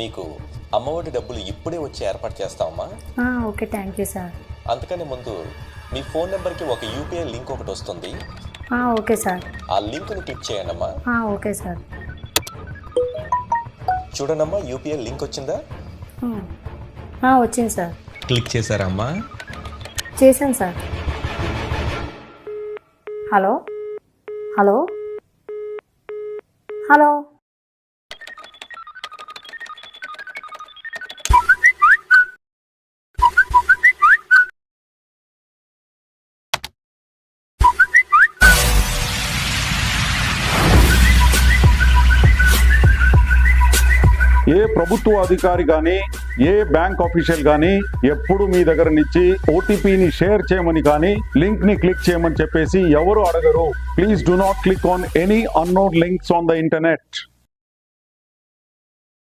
మీకు అమ్మఒడి డబ్బులు ఇప్పుడే వచ్చి ఏర్పాటు చేస్తామమ్మా. Okay, thank you sir. అందుకని ముందు మీ ఫోన్ నెంబర్కి ఒక యూపీఐ లింక్ ఒకటి వస్తుంది. Okay sir. ఆ లింక్ని క్లిక్ చేయండమ్మా. Okay sir. చూడనమ్మా, యూపీఐ లింక్ వచ్చిందా? వచ్చింది సార్. క్లిక్ చేశారమ్మా? చేశాను సార్. హలో హలో హలో ఏ ప్రభుత్వ అధికారి కానీ ఏ బ్యాంక్ ఆఫీషియల్ కానీ ఎప్పుడు మీ దగ్గర నుంచి ఓటీపీని షేర్ చేయమని కానీ లింక్ ని క్లిక్ చేయమని చెప్పేసి ఎవరు అడగరు. Please do not click on any unknown links on the internet.